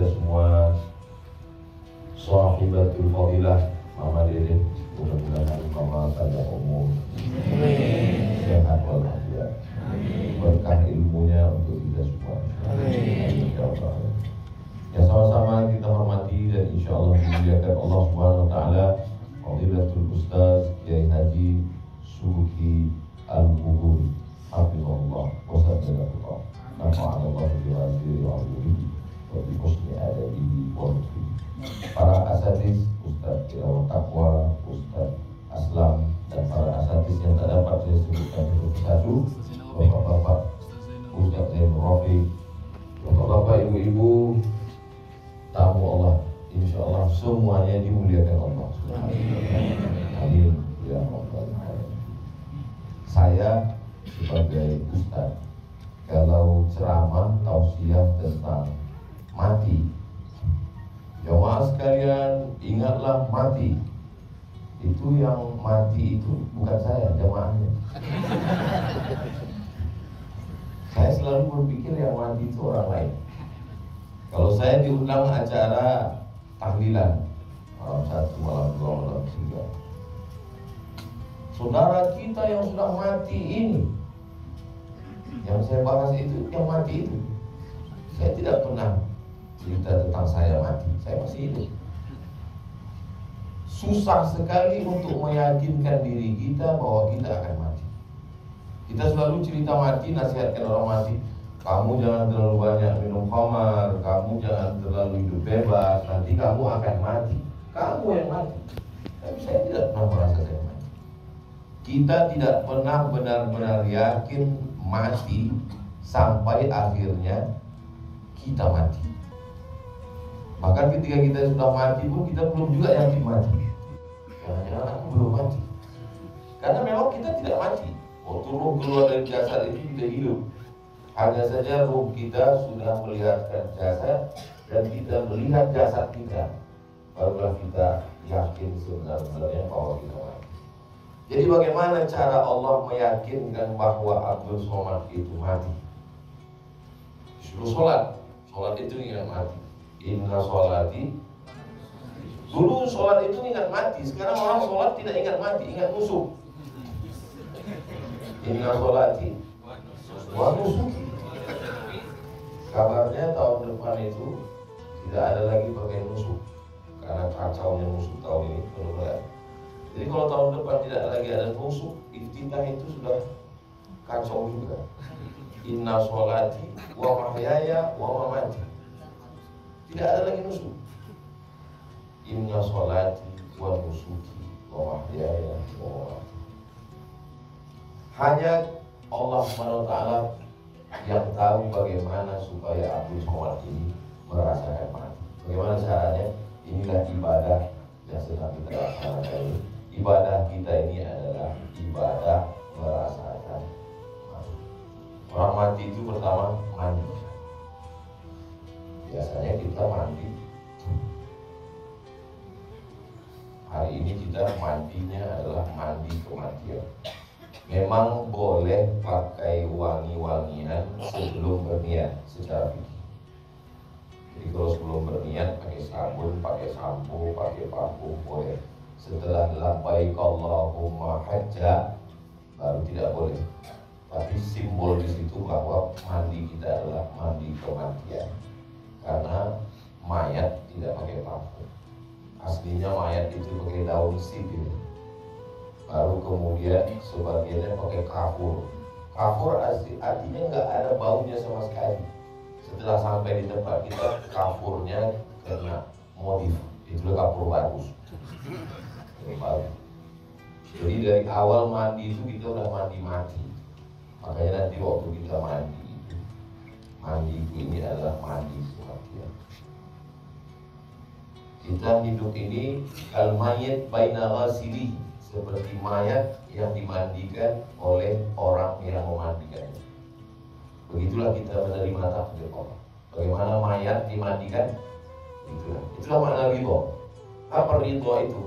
kita semua, sahibatul fadilah Mama Dede, mudah-mudahan Mama panjang umur, sehat walafiat, berkah ilmunya untuk kita semua. Yang sama-sama kita hormati dan insya Allah dimuliakan Allah Subhanahu Wa Taala, Fadilatul Ustaz Kiai Haji Subki Al-Buguri, Hafizullah wa Sallallahu Nafa'allah bi'adziri wa alihi wa bi husni adabihi wa lutfihi. Para asatiz, Ustaz Ilham Taqwa, Ustaz Aslam, dan para asatiz yang tak dapat saya sebutkan satu-satu, Bapak-bapak, Ustaz Zainul Rafiq, Bapak-bapak, Ibu-ibu, tamu Allah, insya Allah semuanya dimuliakan Allah. Amin. Ya Allah. Saya sebagai Ustaz, kalau ceramah tausiah tentang mati, jemaah sekalian, ingatlah mati. Itu yang mati itu bukan saya, jemaahnya. Saya selalu berpikir yang mati itu orang lain. Kalau saya diundang acara tahlilan, malam 1, malam 2, malam 3, saudara kita yang sudah mati ini, yang saya bahas itu, yang mati itu, saya tidak pernah cerita tentang saya mati, saya masih hidup. Susah sekali untuk meyakinkan diri kita bahwa kita akan mati. Kita selalu cerita mati, nasihatkan orang mati, kamu jangan terlalu banyak minum khamar, kamu jangan terlalu hidup bebas, nanti kamu akan mati. Kamu yang mati. Tapi saya tidak pernah merasa saya mati. Kita tidak pernah benar-benar yakin mati sampai akhirnya kita mati. Bahkan ketika kita sudah mati pun kita belum juga yakin mati. Jangan-jangan aku belum mati. Karena memang kita tidak mati. Waktu roh keluar dari jasad itu kita hidup. Hanya saja roh kita sudah melihatkan jasad dan kita melihat jasad kita, barulah kita yakin sebenarnya bahwa kita mati. Jadi bagaimana cara Allah meyakinkan bahwa Abdul Somad itu mati? Disuruh sholat. Sholat itu ingat mati. Inna sholati. Dulu sholat itu ingat mati. Sekarang orang sholat tidak ingat mati, ingat nusuk. Inna sholati wa nusuki. Kabarnya tahun depan itu tidak ada lagi pakai nusuk, karena kacaunya nusuk tahun ini. Jadi kalau tahun depan tidak lagi ada nusuk, iftitah itu sudah kacau juga. Inna sholati wa mahyaya wa mamati. Tidak ada lagi nusuk. Inna sholati wa nusuki wa mahyaya wa mamati. Hanya Allah SWT yang tahu bagaimana supaya Abdul Somad ini merasakan mati. Bagaimana caranya? Inilah ibadah yang sedang kita laksanakan ini. Ibadah kita ini adalah ibadah merasakan mati. Orang mati itu pertama mandi. Biasanya kita mandi. Hari ini kita mandinya adalah mandi kematian. Memang boleh pakai wangi-wangian sebelum berniat secara fikih. Jadi kalau sebelum berniat pakai sabun, pakai sampo, pakai parfum boleh. Setelah labbaik Allahumma hajja baru tidak boleh. Tapi simbol di situ bahwa mandi kita adalah mandi kematian. Karena mayat tidak pakai parfum. Aslinya mayat itu pakai daun sipil. Baru kemudian sebagiannya pakai kafur. Kafur artinya nggak ada baunya sama sekali. Setelah sampai di tempat kita, kafurnya kena modif. Itulah kafur bagus. Ini baru. Jadi dari awal mandi itu kita udah mandi mati. Makanya nanti waktu kita mandi ini adalah mandi kematian. Kita hidup ini al-mayyit baina ghasilihi, seperti mayat yang dimandikan oleh orang yang memandikannya. Begitulah kita menerima takdir Allah. Bagaimana mayat dimandikan? Itulah makna ridho. Apa ridho itu?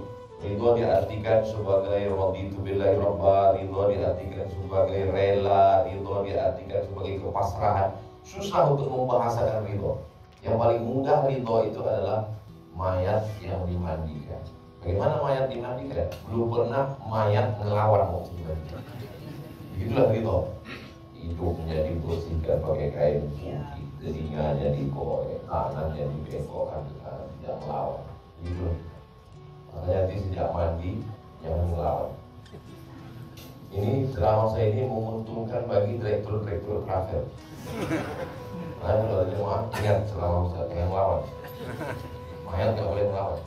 Ridho diartikan sebagai raditu billahi rabba, ridho diartikan sebagai rela, ridho diartikan sebagai kepasrahan. Susah untuk membahasakan ridho. Yang paling mudah ridho itu adalah mayat yang dimandikan. Bagaimana mayat dimandikan? Belum pernah mayat ngelawan mau dimandikan. Itulah ridho. Hidungnya dibersihkan pakai kain putih, telinganya dikorek, tangannya dibengkokkan ke kanan, tidak melawan. Gitu. Makanya nanti sejak mandi jangan melawan. Ini ceramah saya ini menguntungkan bagi direktur travel. Nah, kalau ada jemaah ingat ceramah Ustaz jangan melawan. Mayat nggak boleh melawan.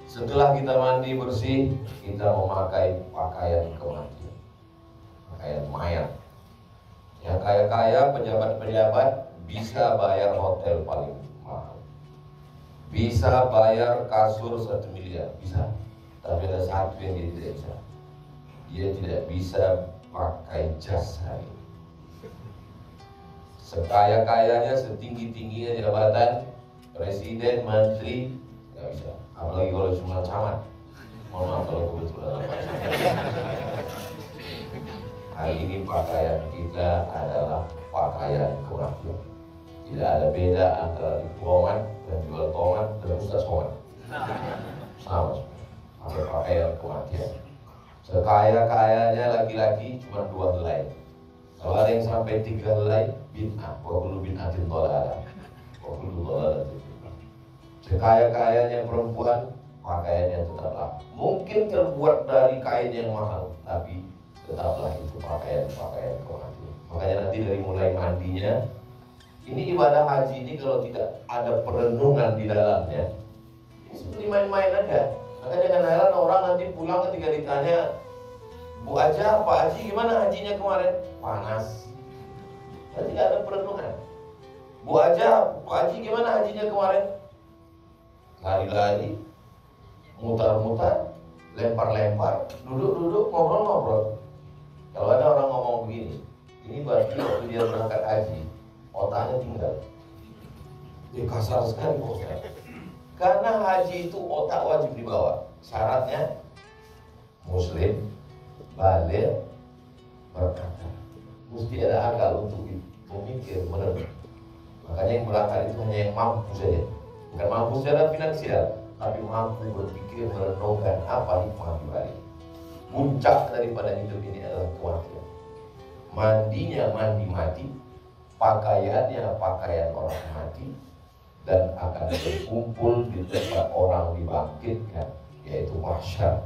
Setelah kita mandi bersih, kita memakai pakaian kematian. Pakaian mayat. Yang kaya-kaya, pejabat-pejabat bisa bayar hotel paling mahal, bisa bayar kasur 1 miliar, bisa. Tapi ada satu yang dia tidak bisa. Dia tidak bisa pakai jas hari ini. Sekaya-kayanya, setinggi-tingginya jabatan presiden, menteri, nggak bisa. Apalagi kalau cuma camat. Mohon maaf kalau kebetulan. Hari ini pakaian kita adalah pakaian kematian. Tidak ada beda antara di tomat dan jual tomat dan ustaz tomat. Sama, pakai pakaian kematian. Sekaya-kayanya laki-laki cuma 2 helai. Kalau ada yang sampai 3 helai, bid'ah. Wa kullu bid'atin dhalalah. Wa kullu dhalalatin. Sekaya-kayanya perempuan, pakaiannya tetaplah mungkin terbuat dari kain yang mahal, tapi tetaplah itu pakaian kematian. Makanya nanti dari mulai mandinya, ini ibadah haji ini kalau tidak ada perenungan di dalamnya, ini seperti main-main aja. Makanya jangan heran orang nanti pulang ketika ditanya, Bu Aja, Pak Haji gimana hajinya kemarin? Panas. Dan tidak ada perenungan. Bu Aja, Pak Haji gimana hajinya kemarin? Lari-lari, mutar-mutar, lempar-lempar, duduk-duduk, ngobrol-ngobrol. Kalau ada orang ngomong begini, ini berarti waktu dia berangkat haji, otaknya tinggal. Dia kasar sekali Ustaz. Karena haji itu otak wajib dibawa. Syaratnya muslim, baligh, berkata. Mesti ada akal untuk memikir, merenung. Makanya yang berangkat itu hanya yang mampu saja. Bukan mampu secara finansial, tapi mampu berpikir, merenungkan apa hikmah di balik. Puncak daripada hidup ini adalah kematian. Mandinya mandi mati, pakaiannya pakaian orang mati, dan akan berkumpul di tempat orang dibangkitkan, yaitu mahsyar.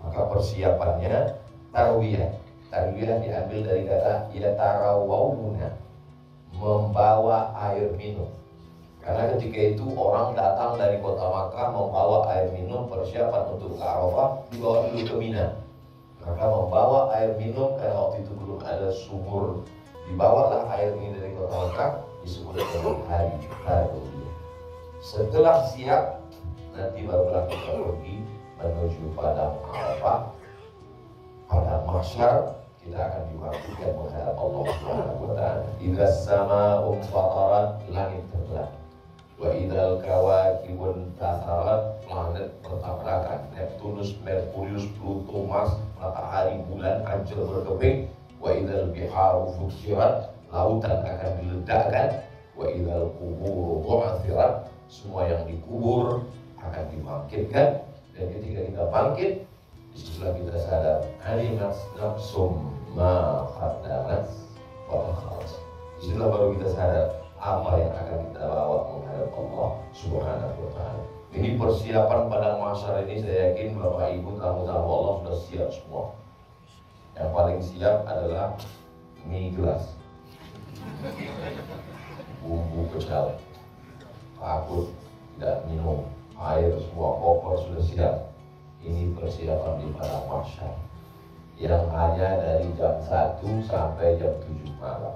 Maka persiapannya tarwiyah. Tarwiyah diambil dari kata yatarawawuna, membawa air minum. Karena ketika itu orang datang dari kota Makkah membawa air minum, persiapan untuk ke Arafah, dibawa dulu ke Mina. Maka membawa air minum, karena waktu itu belum ada sumur, dibawalah air ini dari kota Makkah, disebut dengan hari tarwiyah. Setelah siap, nanti barulah kita pergi menuju padang Arafah. Pada mahsyar kita akan dibangkitkan menghadap Allah Subhanahu wa taala. Idza samaa'u fatarat, langit terbelah. Wa idzal kawakibun tasarat, planet bertabrakan. Neptunus, Merkurius, Pluto, Mars, matahari, bulan hancur berkeping. Wa idzal biharu fujirat, lautan akan diledakkan. Wa idzal quburu bu'athirat, semua yang dikubur akan dibangkitkan. Dan ketika kita bangkit, disitulah kita sadar, alimat nafsum ma qaddamat wa akharat. Disitulah baru kita sadar apa yang akan kita bawa menghadap Allah Subhanahu wa taala. Ini persiapan padang mahsyar ini, saya yakin Bapak Ibu tamu-tamu Allah sudah siap semua. Yang paling siap adalah mie gelas, bumbu pecel, takut tidak minum air, semua koper sudah siap. Ini persiapan di padang mahsyar yang hanya dari jam 1 sampai jam 7 malam.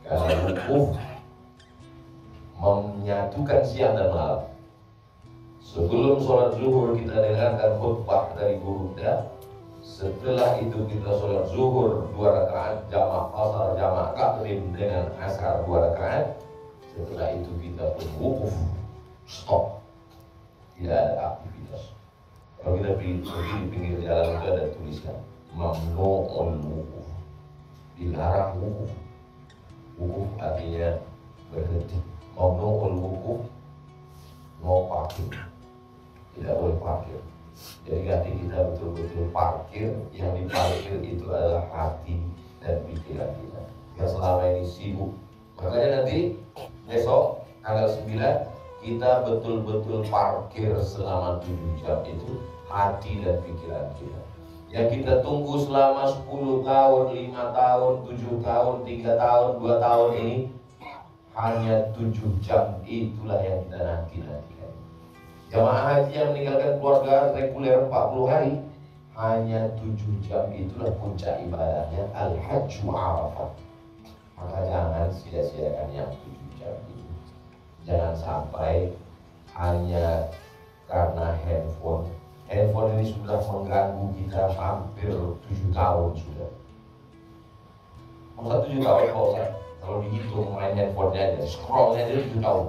Karena wukuf menyatukan siang dan malam. Sebelum sholat zuhur kita dengarkan khutbah dari guru kita. Setelah itu kita sholat zuhur 2 rakaat, jamak asar, jamak takdim dengan asar 2 rakaat. Setelah itu kita pun wukuf, stop, tidak ada aktivitas. Kalau kita pergi di pinggir jalan itu ada tulisan mamnu'ul wukuf, dilarang wukuf. Wukuf artinya berhenti. Mau nongol buku, mau parkir, tidak boleh parkir. Jadi nanti kita betul-betul parkir. Yang diparkir itu adalah hati dan pikiran kita yang selama ini sibuk. Makanya nanti besok tanggal 9 kita betul-betul parkir selama 7 jam itu hati dan pikiran kita. Yang kita tunggu selama 10 tahun, 5 tahun, 7 tahun, 3 tahun, 2 tahun ini hanya 7 jam, itulah yang kita nanti-nantikan. Jamaah haji yang meninggalkan keluarga reguler 40 hari, hanya 7 jam itulah puncak ibadahnya, Al-Hajju Arafah. Maka jangan sia-siakan yang 7 jam itu. Jangan sampai hanya karena handphone ini sudah mengganggu kita hampir 7 tahun sudah. Masa 7 tahun kalau dihitung main handphonenya aja, scrollnya aja 7 tahun.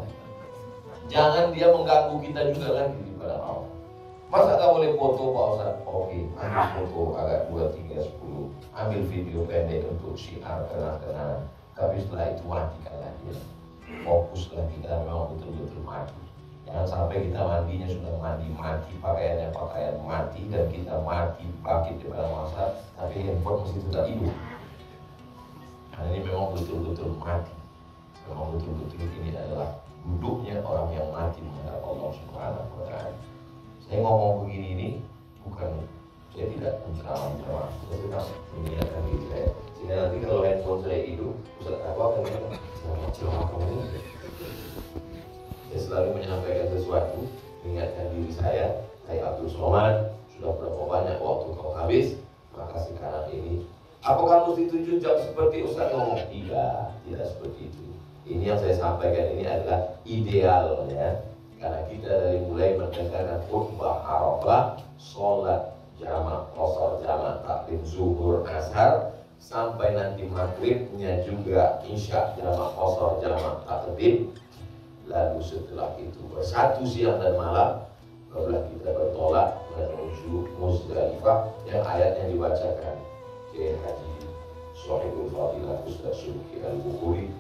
Jangan dia mengganggu kita juga lagi di pada Allah. Masa gak boleh foto Pak Ustaz? Oke, ambil foto agak 2, 3, 10. Ambil video pendek untuk syiar kenang-kenangan. Tapi setelah itu matikanlah dia. Fokuslah kita memang betul-betul mati. Jangan sampai kita mandinya sudah mati, pakaiannya pakaian mati, dan kita mati bangkit di pada masa, tapi handphone masih tetap hidup. Nah, ini memang betul-betul mati. Memang betul-betul ini adalah duduknya orang yang mati menghadap Allah Subhanahu wa Ta'ala. Saya ngomong begini ini bukan, saya tidak menceramah, saya sedang mengingatkan diri saya. Sehingga nanti kalau handphone saya hidup, Ustaz aku akan ceramah kamu. Saya selalu menyampaikan sesuatu, mengingatkan diri saya Abdul Somad, sudah berapa banyak waktu kau habis, maka sekarang ini apakah mesti 7 jam seperti Ustaz ngomong? Tidak seperti itu. Ini yang saya sampaikan ini adalah idealnya, karena kita dari mulai mendengarkan khutbah Arafah, sholat jamak, qashar jamak, takdim zuhur, asar, sampai nanti maghribnya juga isya jamak, qashar jamak, takdim. Lalu setelah itu bersatu siang dan malam, barulah kita bertolak menuju Muzdalifah yang ayatnya dibacakan Kiai Haji Shahibul Fadilah Ustaz Subki Al-Bukhari,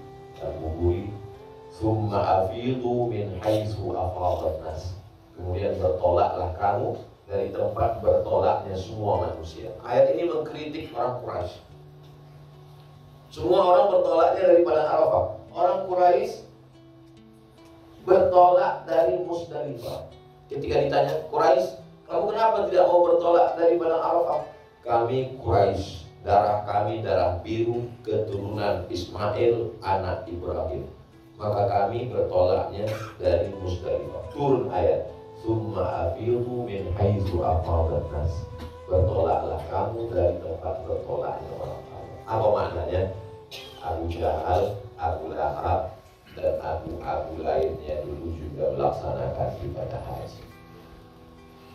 "Tsumma afidu min haitsu afadat nas." Kemudian bertolaklah kamu dari tempat bertolaknya semua manusia. Ayat ini mengkritik orang Quraisy. Semua orang bertolaknya dari Padang Arafah. Orang Quraisy bertolak dari Muzdalifah. Ketika ditanya Quraisy, kamu kenapa tidak mau bertolak dari Padang Arafah? Kami Quraisy, darah kami darah biru, keturunan Ismail anak Ibrahim. Maka kami bertolaknya dari Muzdalifah. Turun ayat, "Tsumma afidu min haitsu afadat nas." Bertolaklah kamu dari tempat bertolaknya orang-orang. Apa maknanya? Abu Jahal, Abu Lahab, dan abu-abu lainnya dulu juga melaksanakan ibadah haji.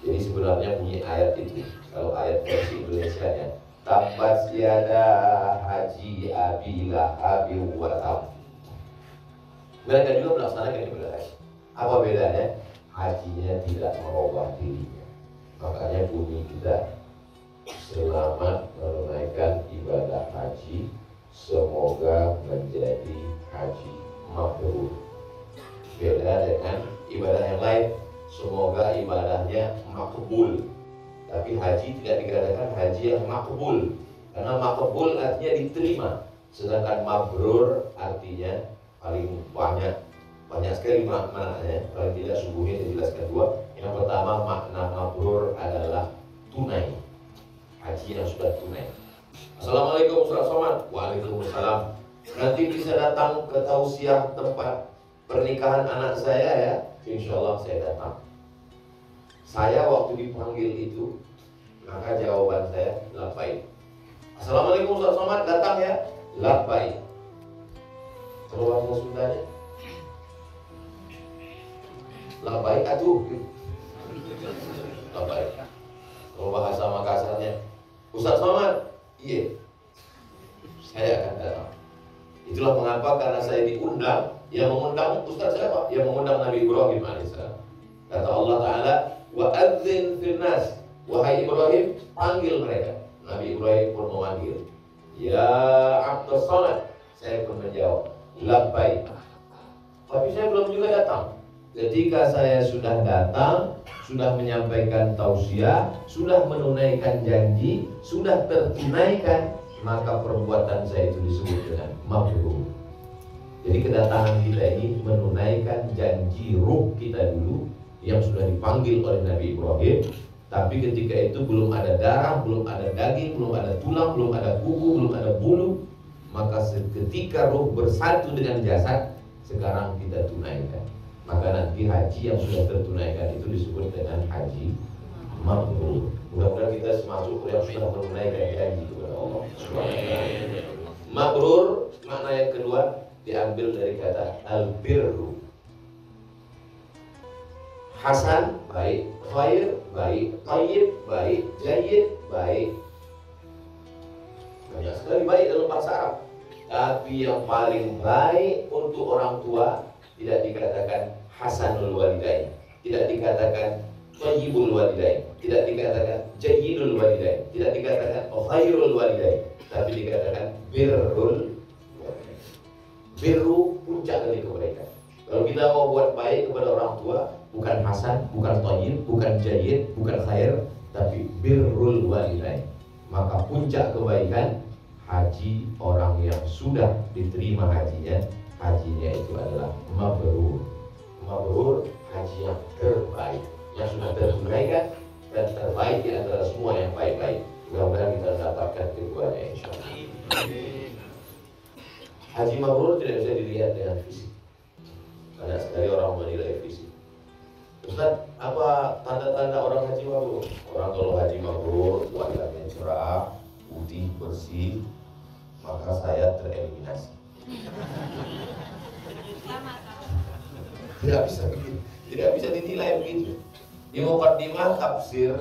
Jadi sebenarnya bunyi ayat itu, kalau ayat versi Indonesianya, "Tabbat yada haji abi lahabin wa tab." Mereka juga melaksanakan ibadah haji. Apa bedanya? Hajinya tidak merubah dirinya. Makanya bunyi kita, "Selamat menunaikan ibadah haji, semoga menjadi haji mabrur." Beda dengan ibadah yang lain, semoga ibadahnya makbul. Tapi haji tidak dikatakan haji yang makbul, karena makbul artinya diterima, sedangkan mabrur artinya paling banyak sekali maknanya. Paling tidak subuhnya dijelaskan dua. Yang pertama, makna mabrur adalah tunai, haji yang sudah tunai. Assalamualaikum Ustaz Somad. Waalaikumsalam. Nanti bisa datang ke tausiah tempat pernikahan anak saya ya. Insya Allah saya datang. Saya waktu dipanggil itu, maka jawaban saya labbaik. Assalamualaikum Ustaz Somad, datang ya? Labbaik. Kalau bahasa Sundanya, labbaik atuh. Labbaik. Kalau bahasa Makassarnya, Ustaz Somad, iya, saya akan datang. Itulah mengapa, karena saya diundang. Yang mengundang Ustaz siapa? Yang mengundang Nabi Ibrahim alaihissalam. Kata Allah Ta'ala, "Wa adzin fil nas." Wahai Ibrahim, panggil mereka. Nabi Ibrahim pun memanggil, "Ya Abdus Somad." Saya pun menjawab, "Labbaik." tapi saya belum juga datang. Ketika saya sudah datang, sudah menyampaikan tausiah, sudah menunaikan janji, sudah tertunaikan, maka perbuatan saya itu disebut dengan mabrur. Jadi kedatangan kita ini menunaikan janji ruh kita dulu yang sudah dipanggil oleh Nabi Ibrahim. Tapi ketika itu belum ada darah, belum ada daging, belum ada tulang, belum ada kuku, belum ada bulu. Maka ketika ruh bersatu dengan jasad, sekarang kita tunaikan. Maka nanti haji yang sudah tertunaikan itu disebut dengan haji mabrur. Mudah-mudahan kita termasuk yang sudah menunaikan janji kepada Allah SWT. Mabrur makna yang kedua diambil dari kata al-birru. Hasan baik, khair baik, thayyib baik, jayyid baik. Banyak sekali baik dalam bahasa Arab. Tapi yang paling baik untuk orang tua tidak dikatakan hasanul walidain, tidak dikatakan thayyibul walidain, tidak dikatakan jayyidul walidain, tidak dikatakan khairul walidain, tapi dikatakan birrul walidain. Birru puncak dari kebaikan. Kalau kita mau buat baik kepada orang tua, bukan hasan, bukan thayyib, bukan jayyid, bukan khair, tapi birrul walidain. Maka puncak kebaikan haji orang yang sudah diterima hajinya itu adalah mabrur. Mabrur haji yang terbaik, yang sudah tertunaikan dan terbaik di antara semua yang baik-baik. Mudah-mudahan kita mendapatkan keduanya insyaallah. Haji mabrur tidak bisa dilihat dengan fisik. Banyak sekali orang menilai fisik. Ustaz, apa tanda-tanda orang haji mabrur? Orang kalau haji mabrur wajahnya cerah, putih, bersih, maka saya tereliminasi. Tidak bisa begitu, tidak bisa dinilai begitu. Di muqaddimah tafsir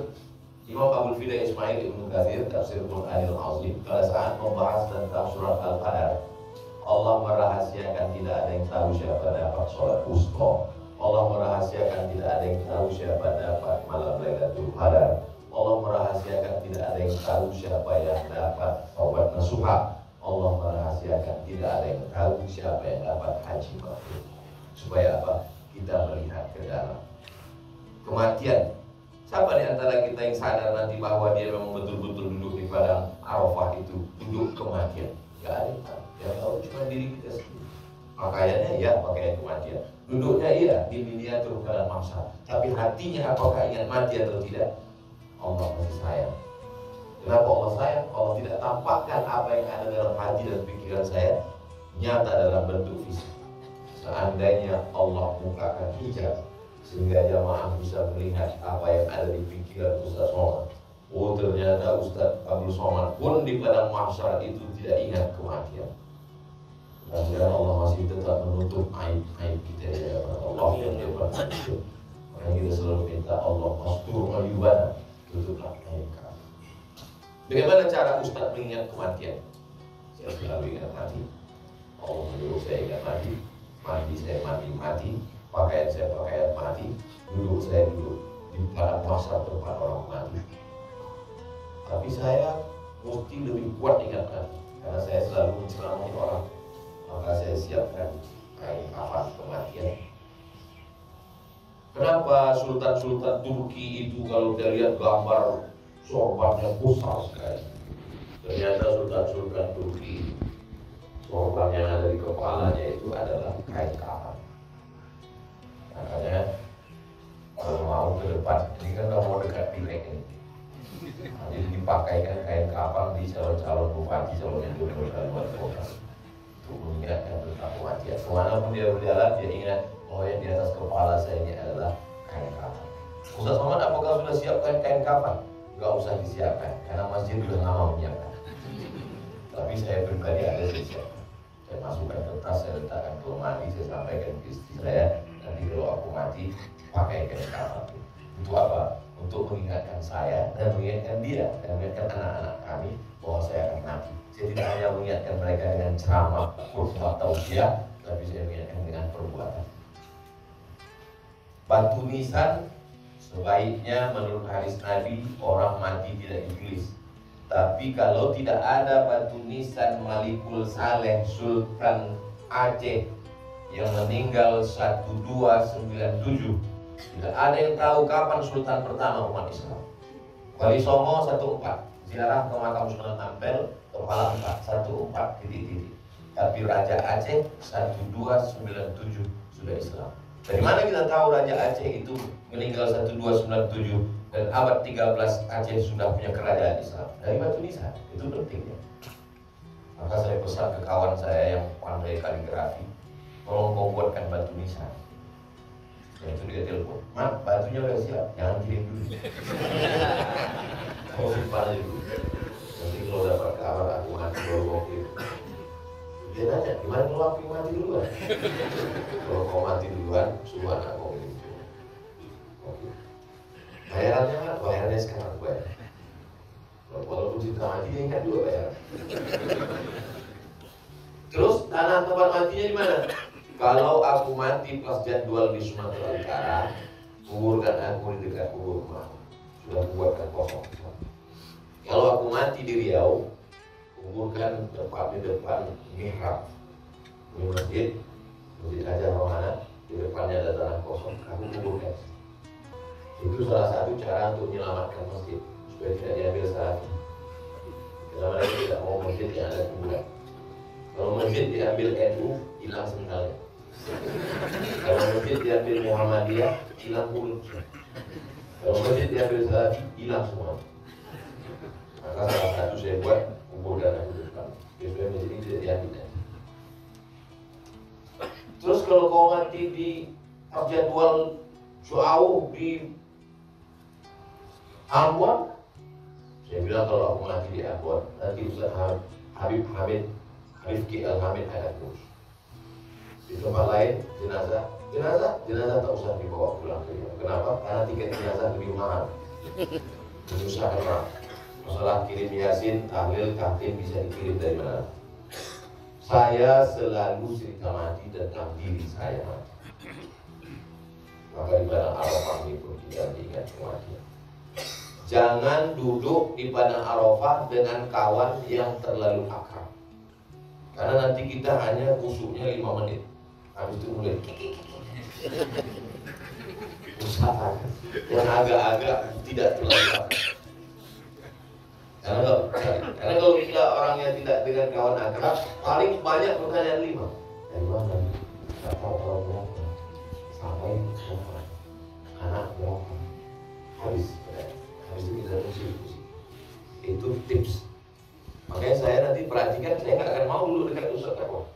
Imam Abul Fida Ismail Ibnu Katsir tafsir Qur'anil Azim pada saat membahas tentang surat Al-Qadar, Allah merahasiakan tidak ada yang tahu siapa dapat sholat wusta. Allah merahasiakan tidak ada yang tahu siapa dapat malam Lailatul Qadar. Allah merahasiakan tidak ada yang tahu siapa yang dapat taubat nasuha. Allah merahasiakan tidak ada yang tahu siapa yang dapat haji mabrur. Supaya apa? Kita melihat ke dalam kematian. Siapa di antara kita yang sadar nanti bahwa dia memang betul-betul duduk di padang Arafah itu duduk kematian? Gak ada yang tahu. Yang tahu cuma diri kita sendiri. Pakaiannya ya pakaian kematian. Duduknya iya di miniatur dalam mahsyar. Tapi hatinya apakah ingat mati atau tidak? Allah masih sayang. Kenapa Allah sayang? Allah tidak tampakkan apa yang ada dalam hati dan pikiran saya nyata dalam bentuk fisik. Seandainya Allah bukakan hijab sehingga jamaah bisa melihat apa yang ada di pikiran Ustaz Somad. Oh ternyata Ustaz Abdul Somad pun di padang mahsyar itu tidak ingat kematian. Dan Allah masih tetap menutup aib kita ya Allah yang hebat. Makanya kita selalu minta Allah mastur ayubana, tutuplah aib kami. Bagaimana cara Ustaz mengingat kematian? Saya selalu ingat mati. Allah menyuruh saya ingat mati. Mati saya mati, pakaian saya pakaian mati, duduk saya duduk di padang mahsyar tempat orang mati. Tapi saya mesti lebih kuat ingat mati, karena saya selalu menceramai orang. Maka saya siapkan kain kafan kematian. Kenapa sultan-sultan Turki itu kalau kita lihat gambar sorbannya besar sekali? Ternyata sultan-sultan Turki sorban yang ada di kepalanya itu adalah kain kafan. Makanya kalau mau ke depan, ini kan udah mau dekat Pileg ini. Jadi dipakaikan kain kafan di calon-calon bupati, calon gubernur dan wali kota untuk mengingatkan tentang kematian. Kemanapun dia berjalan, dia ingat, oh yang di atas kepala saya ini adalah kain kafan. Ustaz Somad, apakah sudah siapkan kain kafan? Gak usah disiapkan, karena masjid sudah lama menyiapkan. Tapi saya pribadi ada siapkan. Saya masukkan ke tas, saya letakkan ke lemari, saya sampaikan ke istri saya, nanti kalau aku mati, pakai kain kafan. Untuk apa? Untuk mengingatkan saya dan mengingatkan dia dan mengingatkan anak-anak kami bahwa saya akan mati. Saya tidak hanya mengingatkan mereka dengan ceramah, khutbah, tausiah, tapi saya mengingatkan dengan perbuatan. Batu nisan sebaiknya menurut hadis Nabi orang mati tidak ditulis. Tapi kalau tidak ada batu nisan Malikul Saleh Sultan Aceh yang meninggal 1297. Tidak ada yang tahu kapan sultan pertama umat Islam. Wali Songo 14, ziarah ke makam Sunan Ampel, kepala 4, 14 titik-titik. Tapi Raja Aceh 1297 sudah Islam. Dari mana kita tahu Raja Aceh itu meninggal 1297 dan abad 13 Aceh sudah punya kerajaan Islam? Dari batu nisan, itu pentingnya. Maka saya pesan ke kawan saya yang pandai kaligrafi, tolong kau buatkan batu nisan. Ya itu dia telepon, "Mak, batunya udah siap, jangan kirim dulu." Kau simpan aja dulu. Nanti kalau dapat kabar aku mati baru kau kirim. Dia nanya, gimana kalau aku mati duluan? Kalau kau mati duluan, suruh anak kau kirim. Oke. Bayarannya mana? Bayarannya sekarang bayar. Walaupun kita mati, dia ingat juga bayar. Terus tanah tempat matinya di mana? Kalau aku mati pas jadwal di Sumatera Utara, kuburkan aku di dekat kubur rumahku. Sudah buatkan kosong. Kalau aku mati di Riau, kuburkan tepat di depan mihrab. Ini masjid Hajar Rohana, di depannya ada tanah kosong, aku kuburkan. Itu salah satu cara untuk menyelamatkan masjid supaya tidak diambil Salafi. Karena mereka tidak mau masjid yang ada kuburan. Kalau masjid diambil NU, hilang sendalnya. Kalau masjid diambil Muhammadiyah, hilang mulut. Kalau masjid diambil Salafi, hilang semua. Maka salah satu saya buat kubur dan aku depan. Supaya masjid ini tidak diambil. Terus kalau kau mati di jadwal jauh di Ambon, saya bilang kalau aku mati di Ambon, nanti Ustaz Habib Rifki Al-Hamid akan urus. Di tempat lain jenazah tak usah dibawa pulang ke dia. Kenapa? Karena tiket jenazah lebih mahal, menyusahkan orang. Masalah kirim yasin, tahlil, tahtim bisa dikirim dari mana? Saya selalu cerita mati tentang diri saya mati. Maka di padang Arafah ini pun tidak diingat kematian. Jangan duduk di padang Arafah dengan kawan yang terlalu akrab. Karena nanti kita hanya kusuknya 5 menit. Habis itu mulai usaha yang agak-agak tidak terlalu akrab. Karena kalau kita orangnya tidak dengan kawan akrab, paling banyak pertanyaan 5. Dari mana? Siapa orang berapa? Sampai berapa? Anak berapa? Habis itu kita diskusi. Itu tips. Makanya saya nanti perhatikan, saya nggak akan mau dulu dekat Ustaz Tako.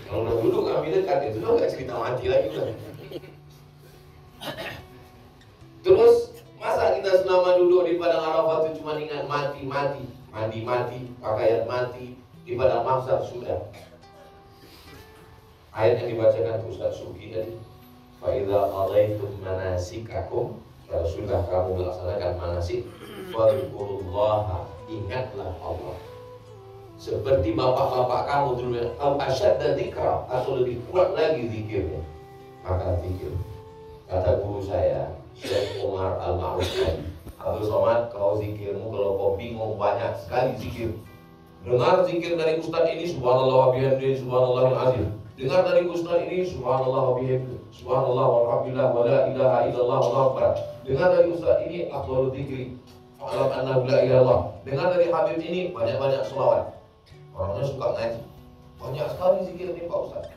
Kalau udah duduk kami dekat, itu tuh nggak cerita mati lagi kan. Terus masa kita selama duduk di padang Arafah itu cuma ingat mati, pakaian mati di padang mahsyar sudah. Ayat yang dibacakan Ustaz Suki tadi, fa idza qadaytum manasikakum, kalau sudah kamu melaksanakan manasik, fadhkurullaha, ingatlah Allah. Seperti bapak-bapak kamu dulu, au asyadda dzikra, atau lebih kuat lagi zikirnya. Maka zikir. Kata guru saya, Syekh Umar Al-Ma'ruf tadi, Abdul Somad, kau zikirmu kalau kau bingung banyak sekali zikir. Dengar zikir dari Ustaz ini, subhanallah wa bihamdihi, subhanallahil azim. Dengar dari Ustaz ini, subhanallah wa bihamdihi, subhanallah walhamdulillah wa la ilaha illallah wallahu akbar. Dengar dari Ustaz ini, afdhalul dzikri, alam annahu la ilallah. Dengar dari Habib ini, banyak-banyak selawat. Orangnya suka ngaji, banyak sekali zikir ini Pak Ustaz.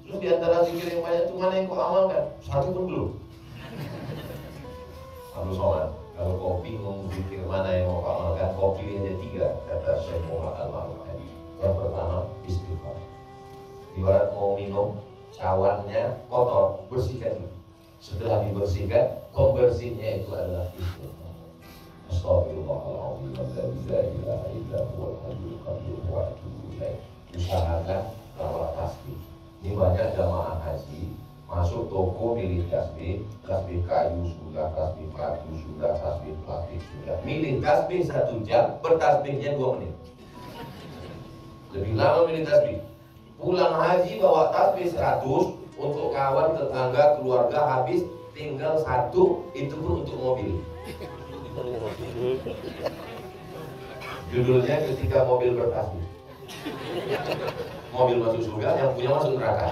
Terus di antara zikir yang banyak itu mana yang kau amalkan? Satu pun belum. Abdul Somad, kalau kau bingung zikir mana yang mau kau amalkan, kau pilih aja 3, kata Syekh Umar Al-Ma'ruf. Yang pertama, istighfar. Ibarat mau minum, cawannya kotor, bersihkan dulu. Setelah dibersihkan, pembersihnya itu adalah istighfar. Astagfirullahaladzim, la ilaha illa huwal hayyul qayyum wa atubu ilaih. Usahakan bawa tasbih. Ini banyak jamaah haji masuk toko milih tasbih kayu sudah, tasbih batu sudah, tasbih plastik sudah. Milih tasbih 1 jam, bertasbihnya 2 menit. Lebih lama milih tasbih. Pulang haji bawa tasbih 100 untuk kawan, tetangga, keluarga, habis tinggal 1, itu pun untuk mobil. Judulnya ketika mobil bertasbih. mobil masuk surga, yang punya masuk neraka.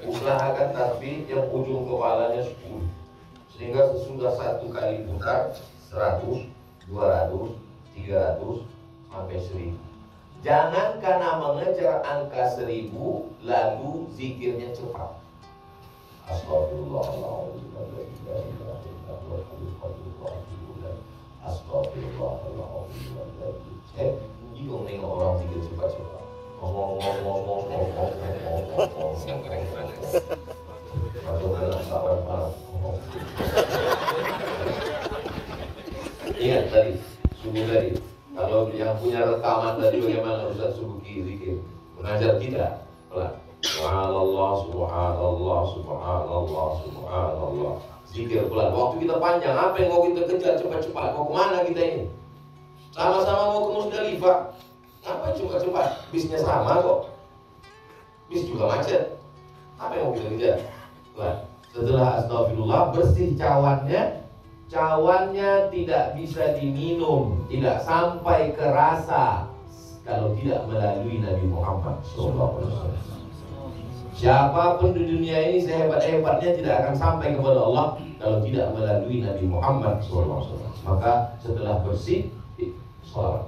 Usahakan tapi yang ujung kepalanya 10, sehingga sesudah satu kali putar 100, 200, 300 sampai 1000. Jangan karena mengejar angka 1000 lalu zikirnya cepat. Astagfirullahaladzim, astagfirullahaladzim. Bingung nengok orang zikir cepat-cepat. Ingat tadi, subuh tadi. Kalau yang punya rekaman tadi bagaimana Ustaz Subuki zikir mengajar kita pelan. Subhanallah, subhanallah, subhanallah, subhanallah. Zikir pelan. Waktu kita panjang, apa yang mau kita kejar cepat-cepat? Mau kemana kita ini? Sama-sama mau ke Musdalifah. Apa cepat-cepat? Bisnya sama kok. Bis juga macet. Apa yang mau kita kejar? Pelan. Setelah astagfirullah, bersih cawannya. Cawannya tidak bisa diminum, tidak sampai ke rasa kalau tidak melalui Nabi Muhammad SAW. Siapapun di dunia ini sehebat-hebatnya tidak akan sampai kepada Allah kalau tidak melalui Nabi Muhammad SAW. Maka setelah bersih, salawat.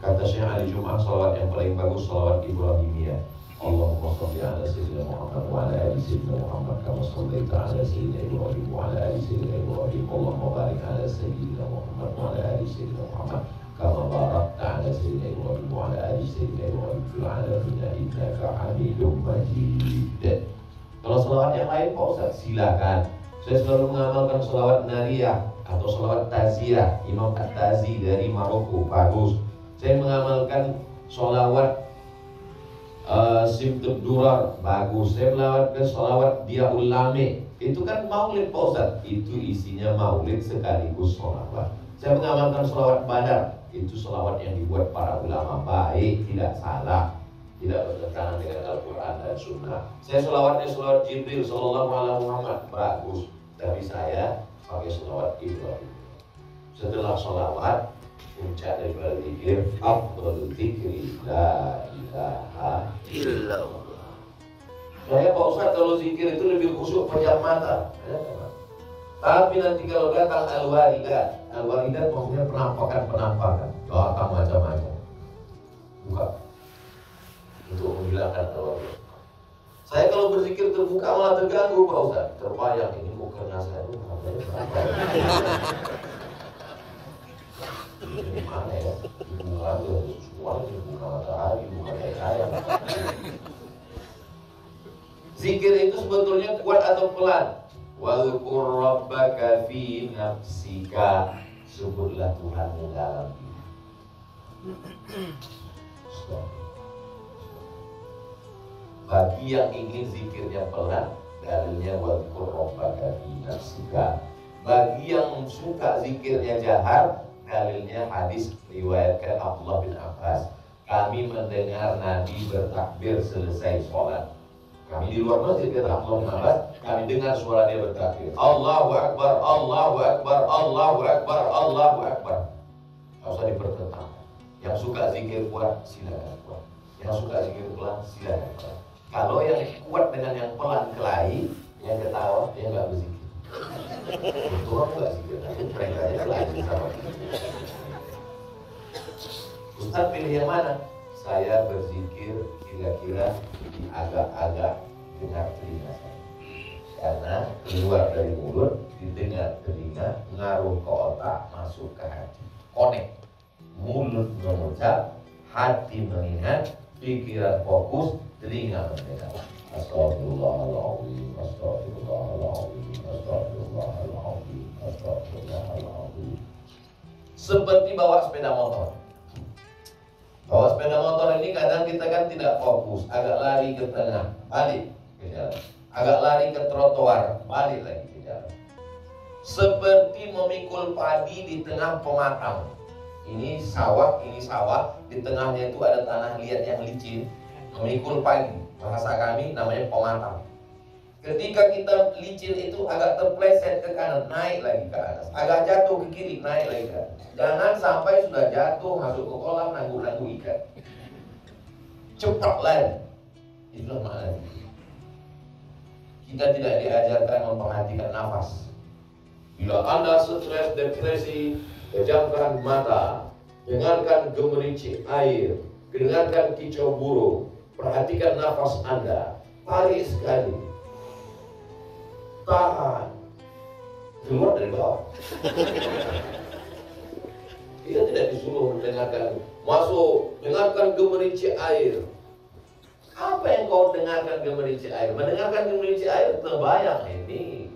Kata Syekh Ali Jum'ah, salawat yang paling bagus salawat Ibrahimiyah. Allahumma shalli ala sayyidina Muhammad wa ala ali sayyidina Muhammad kama shallaita ala sayyidina Ibrahim wa ala ali sayyidina Ibrahim. Allahumma barik ala sayyidina Muhammad wa ala ali sayyidina Muhammad kama barakta ala sayyidina Ibrahim wa ala ali sayyidina Ibrahim fil alamin innaka Hamidum Majid. Kalau selawat yang lain Pak Ustaz silakan. Saya selalu mengamalkan selawat nariyah atau selawat taziyah Imam At-Tazi dari Maroko, bagus. Saya mengamalkan selawat Simtud Durar, bagus. Saya melawatkan sholawat Diaul Lame. Itu kan maulid Pak Ustaz. Itu isinya maulid sekaligus sholawat. Saya mengamalkan sholawat Badar. Itu sholawat yang dibuat para ulama, baik, tidak salah, tidak bertentangan dengan Al-Quran dan Sunnah. Saya sholawatnya sholawat Jibril Sallallahu Alaihi Muhammad, bagus. Tapi saya pakai sholawat Ibrahim. Setelah sholawat, puncak daripada zikir, afdhalul dzikri la ilaha illallah. Saya Pak Ustaz kalau zikir itu lebih khusyuk pejam mata. Tapi nanti kalau datang al-waridat, al-waridat maksudnya penampakan-penampakan, doakan macam-macam. Buka untuk menghilangkan al-waridat. Saya kalau berzikir terbuka malah terganggu Pak Ustaz. Terbayang ini bukan saya itu ini mana ya? Bukan sesuatu, bukan matahari, bukan saya. Zikir itu sebetulnya kuat atau pelan. Wadhkur rabbaka fi nafsika. Sebutlah Tuhanmu dalam diri. Bagi yang ingin zikirnya pelan, dalilnya wadhkur rabbaka fi nafsika. Bagi yang suka zikirnya jahar, dalilnya hadis riwayatkan Abdullah bin Abbas. Kami mendengar Nabi bertakbir selesai sholat. Kami di luar masjid, kata Abdullah bin Abbas, kami dengar suara dia bertakbir. Allahu Akbar, Allahu Akbar, Allahu Akbar, Allahu Akbar. Tak usah dipertentangkan. Yang suka zikir kuat, silakan kuat. Yang suka zikir pelan, silakan pelan. Kalau yang kuat dengan yang pelan kelahi, yang ketawa, dia nggak berzikir. Itu orang nggak zikir, mereka aja lagi sama. Ustaz pilih yang mana? Saya berzikir kira-kira di agak-agak dengar telinga saya. Karena keluar dari mulut, didengar telinga, ngaruh ke otak, masuk ke hati. Connect. Mulut mengucap, hati mengingat, pikiran fokus, telinga mendengar. Astagfirullahaladzim, astagfirullahaladzim, astagfirullahaladzim, astagfirullahaladzim. Seperti bawa sepeda motor. Bawa sepeda motor ini kadang kita kan tidak fokus, agak lari ke tengah, balik ke jalan. Agak lari ke trotoar, balik lagi ke jalan. Seperti memikul padi di tengah pematang. Ini sawah, di tengahnya itu ada tanah liat yang licin. Memikul padi, bahasa kami namanya pematang. Ketika kita licin itu agak terpleset ke kanan, naik lagi ke atas. Agak jatuh ke kiri, naik lagi ke atas. Jangan sampai sudah jatuh, masuk ke kolam, nanggu-nanggu ikan. cepat lari. Itulah makna. Kita tidak diajarkan memperhatikan nafas. Bila Anda stres, depresi, pejamkan mata, dengarkan gemericik air, dengarkan kicau burung, perhatikan nafas Anda, tarik sekali, tahan, keluar dari bawah. Kita tidak disuruh mendengarkan, masuk, dengarkan gemericik air. Apa yang kau dengarkan gemericik air? Mendengarkan gemericik air terbayang ini.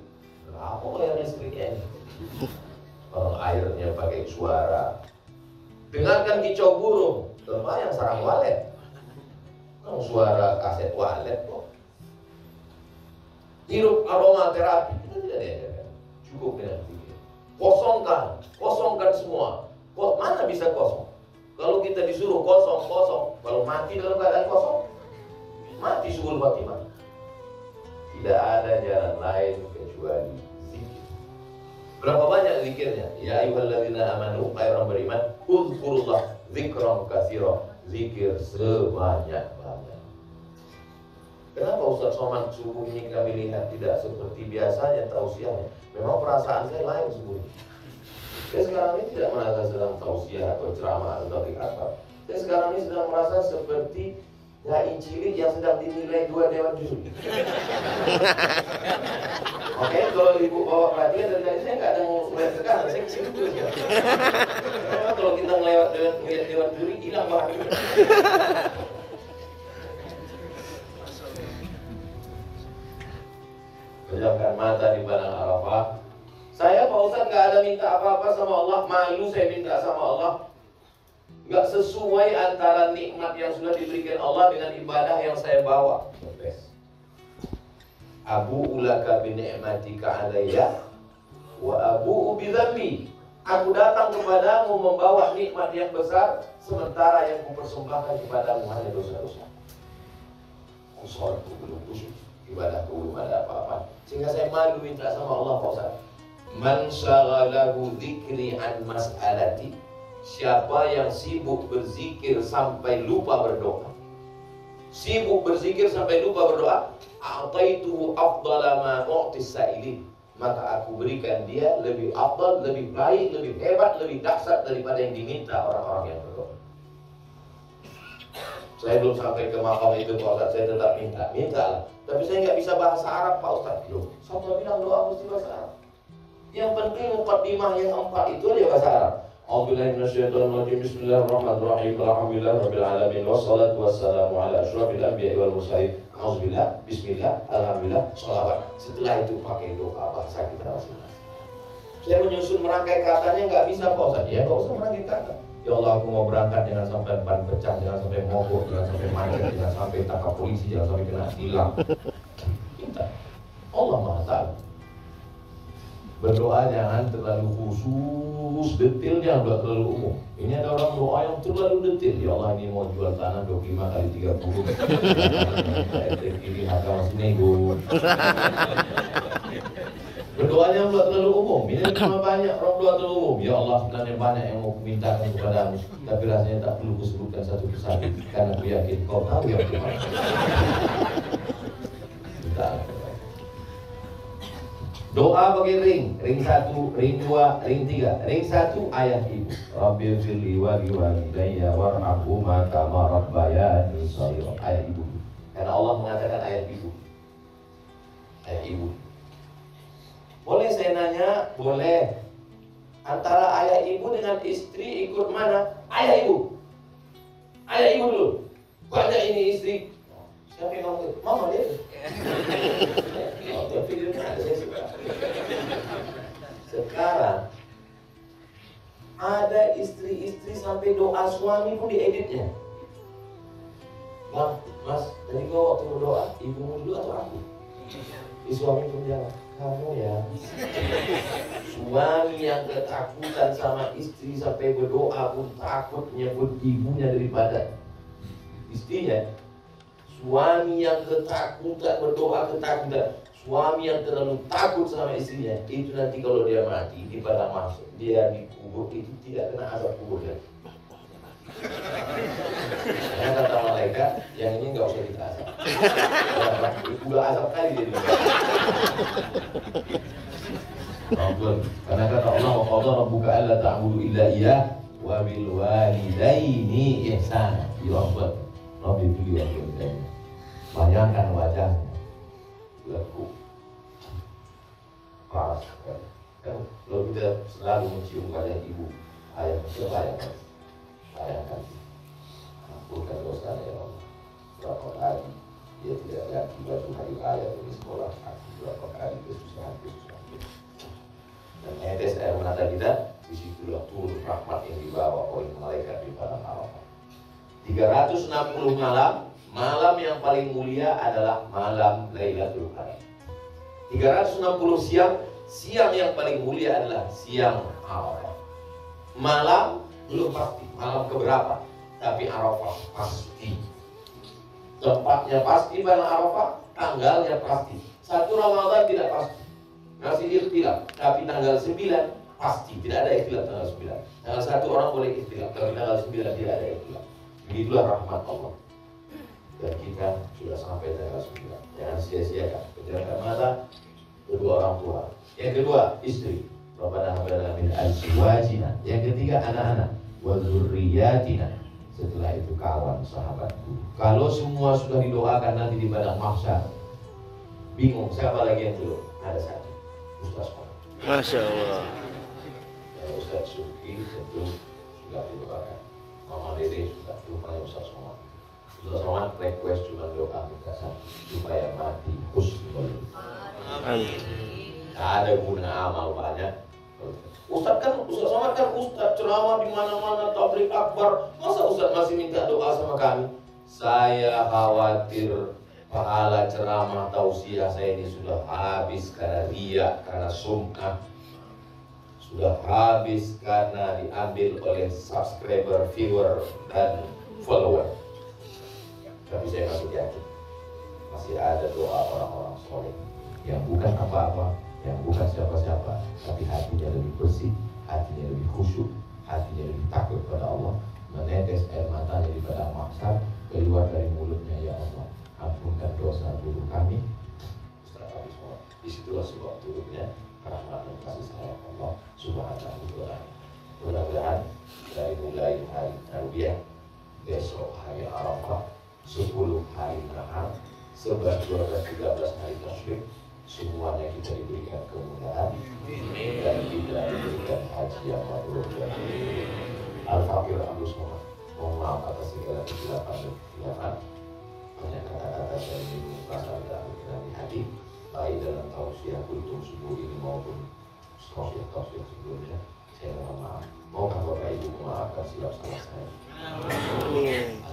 Apa yang listriknya ini? Kalau airnya pakai suara. Dengarkan kicau burung, terbayang sarang walet. Suara kaset walet kok. Hirup aroma terapi, kita tidak diajarkan. Cukup dengan pikir. Kosongkan semua. Mana bisa kosong? Kalau kita disuruh kosong. Kalau mati dalam keadaan kosong, mati subul Fatimah. Tidak ada jalan lain kecuali zikir. Berapa banyak zikirnya? Ya ayyuhalladzina amanu, hai orang beriman, uzkurullah dzikran katsira. Zikir sebanyak-banyak. Kenapa Ustaz Somad subuh ini kami lihat tidak seperti biasanya tausiahnya? Memang perasaan saya lain subuh ini. Saya sekarang ini tidak merasa sedang tausiah atau ceramah atau apa. Saya sekarang ini sedang merasa seperti dai cilik yang sedang dinilai 2 dewan juri. Oke, kalau ibu bawa perhatian dari tadi saya nggak ada ngeliat ke kanan, saya kesini terus ya. Memang kalau kita ngeliat dewan juri hilang bahagia. Pejamkan mata di padang Arafah. Saya Pak Ustaz nggak ada minta apa-apa sama Allah, malu saya minta sama Allah. Nggak sesuai antara nikmat yang sudah diberikan Allah dengan ibadah yang saya bawa. Abu ulaka bi ni'matika alayya wa abu bi dzambi. Aku datang kepadamu membawa nikmat yang besar, sementara yang kupersembahkan kepadamu hanya dosa-dosa. Sholatku belum khusyuk, ibadahku belum ada apa-apa, sehingga saya malu minta sama Allah Pak Ustaz. Man syaghalahu dzikri an mas'alati. Siapa yang sibuk berzikir sampai lupa berdoa, sibuk berzikir sampai lupa berdoa, a'taituhu afdala ma u'tis sa'ilin, maka aku berikan dia lebih afdal, lebih baik, lebih hebat, lebih dahsyat daripada yang diminta orang-orang yang berdoa. Saya belum sampai ke makam itu Pak Ustaz, saya tetap minta lah. Tapi saya nggak bisa bahasa Arab Pak Ustaz. Loh, siapa bilang doa mesti bahasa Arab? Yang penting muqaddimah yang 4 itu aja bahasa Arab. A'udzubillahi minasyaitonirrajim. Bismillahirrahmanirrahim. Alhamdulillahirabbil alamin wassalatu wassalamu ala asyrofil anbiya'i wal mursalin. A'udzubillah, bismillah, alhamdulillah, shalawat. Setelah itu pakai doa bahasa kita masing-masing. Saya menyusun merangkai katanya nggak bisa Pak Ustaz. Ya nggak usah merangkai kata. Ya Allah, aku mau berangkat jangan sampai ban pecah, jangan sampai mogok, jangan sampai macet, jangan sampai tangkap polisi, jangan sampai kena hilang. Minta. Allah Maha Tahu. Berdoa jangan terlalu khusus, detail jangan terlalu umum. Ini ada orang doa yang terlalu detail. Ya Allah, ini mau jual tanah 25 kali 30. Ini harga masih nego. Berdoanya pula terlalu umum. Ini cuma banyak orang doa terlalu umum. Ya Allah, sebenarnya banyak yang mau mintakan kepadamu, tapi rasanya tak perlu kusebutkan satu persatu, karena aku yakin kau tahu yang dimana. Doa bagi ring 1, ring 2, ring 3. Ring 1 ayat ibu. Rabbil firli wa liwalidayya warhamhuma kama rabbayani shaghira. Ayat ibu. Karena Allah mengatakan ayat ibu. Ayat ibu. Boleh saya nanya? Boleh. Antara ayah ibu dengan istri ikut mana? Ayah ibu. Ayah ibu dulu. Banyak ini istri. Siapa yang ngomong? Mama dia. Oh, tapi dia ada saya suka. Sekarang ada istri-istri sampai doa suami pun dieditnya. Bang, Mas, tadi kau waktu berdoa, ibumu dulu atau aku? Suami pun jawab, kamu ya. Suami yang ketakutan sama istri sampai berdoa pun takut nyebut ibunya daripada istrinya. Suami yang ketakutan berdoa ketakutan, suami yang terlalu takut sama istrinya, itu nanti kalau dia mati di padang mahsyar, dia dikubur itu tidak kena azab kubur kan? Karena kata malaikat, yang ini nggak usah kita azab. Udah azab kali jadi. Karena kata Allah, wa qadara rabbuka alla ta'budu illa iyyah wa bil walidaini ihsana. Yu'abbad Rabbi fili wa walidaini. Bayangkan wajahnya, lekuk, paras sekali. Kan kalau kita selalu mencium wajah ibu, ayah, bayangkan, bayangkan. Bukan dosa ya Allah. Berapa kali dia tidak ganti baju hari ayah di sekolah, berapa kali kesusahan. Dan netes air mata kita, disitulah turun rahmat yang dibawa oleh malaikat di padang Arafah. 360 malam yang paling mulia adalah malam Lailatul Qadar. 360 siang yang paling mulia adalah siang Arafah. Malam belum pasti, malam keberapa, tapi Arafah pasti. Tempatnya pasti pada Arafah, tanggalnya pasti. 1 Ramadan tidak pasti, masih ikhtilaf, tapi tanggal 9 pasti, tidak ada ikhtilaf tanggal 9. Tanggal 1 orang boleh ikhtilaf, tapi tanggal 9 tidak ada ikhtilaf. Begitulah rahmat Allah. Dan kita sudah sampai tanggal 9. Jangan sia-siakan pejamkan mata. Kedua orang tua. Yang kedua istri. Rabbana hab lana min azwajina. Yang ketiga anak-anak. Wa dzurriyyatina. Setelah itu kawan sahabatku. Kalau semua sudah didoakan nanti di padang mahsyar, bingung siapa lagi yang belum? Ada satu, Ustaz Somad. Masya Allah. Ustaz Suki tentu sudah didoakan. Mama Dede sudah lumayan Ustaz Somad. Ustaz Somad request cuma doa minta satu supaya mati husnul. Amin. Ada guna amal banyak. Ustaz Somad kan Ustaz ceramah di mana-mana, tabligh akbar. Masa Ustaz masih minta doa sama kami? Saya khawatir pahala ceramah tausiah saya ini sudah habis karena riya, karena sum'ah. Sudah habis karena diambil oleh subscriber, viewer, dan follower. Tapi saya masih yakin masih ada doa orang-orang soleh yang bukan apa-apa, yang bukan siapa-siapa, tapi hatinya lebih bersih, hatinya lebih khusyuk, hatinya lebih takut pada Allah, menetes air matanya di padang mahsyar, keluar dari mulutnya, ya Allah, ampunkan dosa buruk kami. Disitulah sebab turunnya rahmat dan kasih sayang Allah Subhanahu wa ta'ala. Mudah-mudahan dari mulai hari Tarbiyah, besok hari Arafah, 10 hari Nahar, 11, 12, 13 hari Tasyrik, semuanya kita diberikan kemudahan dan kita diberikan haji yang mabrur. Al-Fakir Abdul Somad, mohon maaf atas segala kesilapan dan kesilapan. Banyak kata-kata saya ini merasa tidak berkenan di hati, baik dalam tausiah kultum subuh ini maupun tausiah sebelumnya. Saya mohon maaf. Mohon Bapak Ibu memaafkan silap salah saya.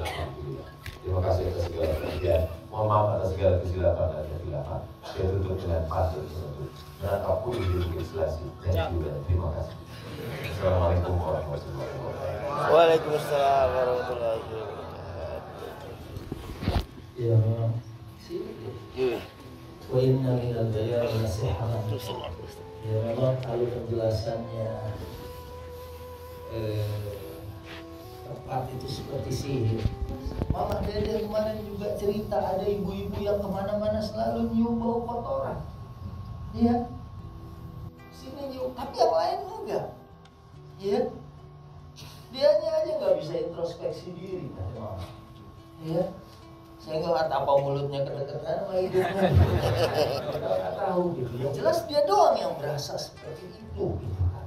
Alhamdulillah. Terima kasih atas segala perhatian. Mohon maaf atas segala kesilapan dan kesilapan. Saya tutup dengan pantun penutup. Menatap pun hidup Islasi. Thank you dan terima kasih. Assalamualaikum warahmatullahi wabarakatuh. Waalaikumsalam warahmatullahi wabarakatuh. Ya memang sih. Wa inna minal bayani nasihat. Ya memang kalau penjelasannya tepat itu seperti sihir. Mama Dede kemarin juga cerita ada ibu-ibu yang kemana-mana selalu nyium bau kotoran. Iya. Sini nyium, tapi yang lain enggak. Iya. Dianya aja nggak bisa introspeksi diri, kata mama. Iya. Saya nggak apa mulutnya kedekatan sama hidungnya. Nggak tahu gitu. Yang jelas dia doang yang berasa seperti itu. Gitu kan.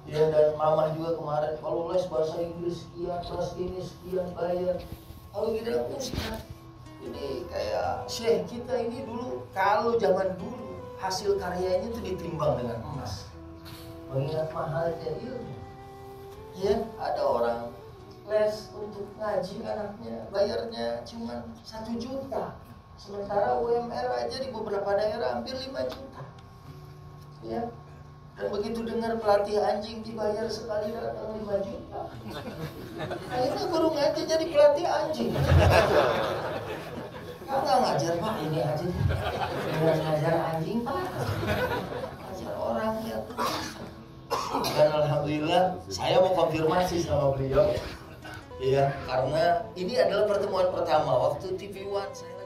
Ya dan mama juga kemarin kalau les bahasa Inggris sekian, kelas ini sekian bayar. Kalau kita Ustaz, ini kayak Syekh kita ini dulu, kalau zaman dulu hasil karyanya itu ditimbang dengan emas. Mengingat mahalnya ilmu. Ya, ada orang les untuk ngaji anaknya, bayarnya cuma 1 juta. Sementara UMR aja di beberapa daerah hampir 5 juta. Ya. Dan begitu dengar pelatih anjing dibayar sekali datang 5 juta. Akhirnya guru ngaji jadi pelatih anjing. Kau nggak ngajar Pak, ini aja. Nggak ngajar anjing Pak. Ngajar orang ya. Dan alhamdulillah saya mau konfirmasi sama beliau. Ya, karena ini adalah pertemuan pertama waktu TV One saya